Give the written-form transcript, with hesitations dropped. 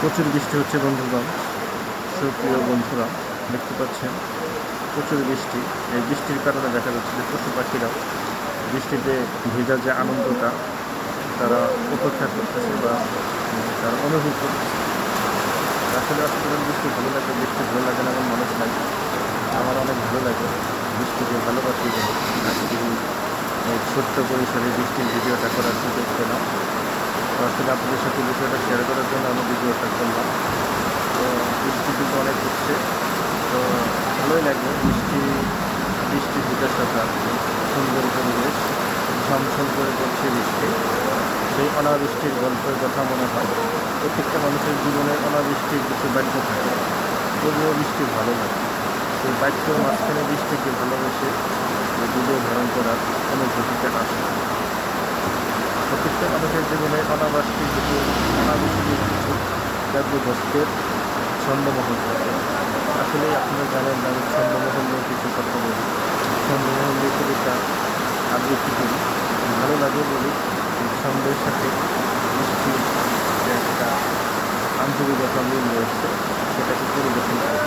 প্রচুর বৃষ্টি হচ্ছে বন্ধুগণ। সুপ্রিয় বন্ধুরা, দেখতে পাচ্ছেন প্রচুর বৃষ্টি। এই বৃষ্টির কারণে দেখা যাচ্ছে যে পশু পাখিরা বৃষ্টিতে ভেজার যে আনন্দটা তারা উপেক্ষা করতেছে বা তারা অনুভব করতেছে। আসলে অসাধারণ বৃষ্টি ভালো লাগে, বৃষ্টি ভালো লাগে না এমন মানুষ নাই। আমার অনেক ভালো লাগে, বৃষ্টিকে ভালোবাসি বলে আজকে এই ছোট্ট পরিসরে বৃষ্টির ভিডিওটা করার সুযোগ পেলাম। তো আসলে আপনাদের সাথে বিষয়টা শেয়ার করার জন্য আমি ভিডিওটা করলাম। তো বৃষ্টি কিন্তু অনেক হচ্ছে, তো ভালোই লাগবে। বৃষ্টি ভিটার সাথে সুন্দর পরিবেশ, ঝমঝম করে পড়ছে বৃষ্টি। সেই অনাবৃষ্টির গল্পের কথা মনে হয়। প্রত্যেকটা মানুষের জীবনে অনাবৃষ্টির কিছু বাক্য থাকে, তবুও বৃষ্টি ভালো লাগে। সেই বাক্যর মাঝখানে বৃষ্টিকে ভালোবেসে ভিডিও ধারণ করার অনুভূতিটা আসে। প্রত্যেকটা মানুষের জীবনে অনাবৃষ্টির কিছু ব্যাপকত্বের ছন্দমহল থাকে। আসলে আপনারা জানেন না, আমি ছন্দমহল নিয়ে কিছু কথা বলি। ছন্দমহল নিয়ে কবিতা আবৃত্তি করি, ভালো লাগে বলি। ছন্দের সাথে বৃষ্টির যে একটা আন্তরিকতা মিল রয়েছে সেটাকে পরিবেশন করি।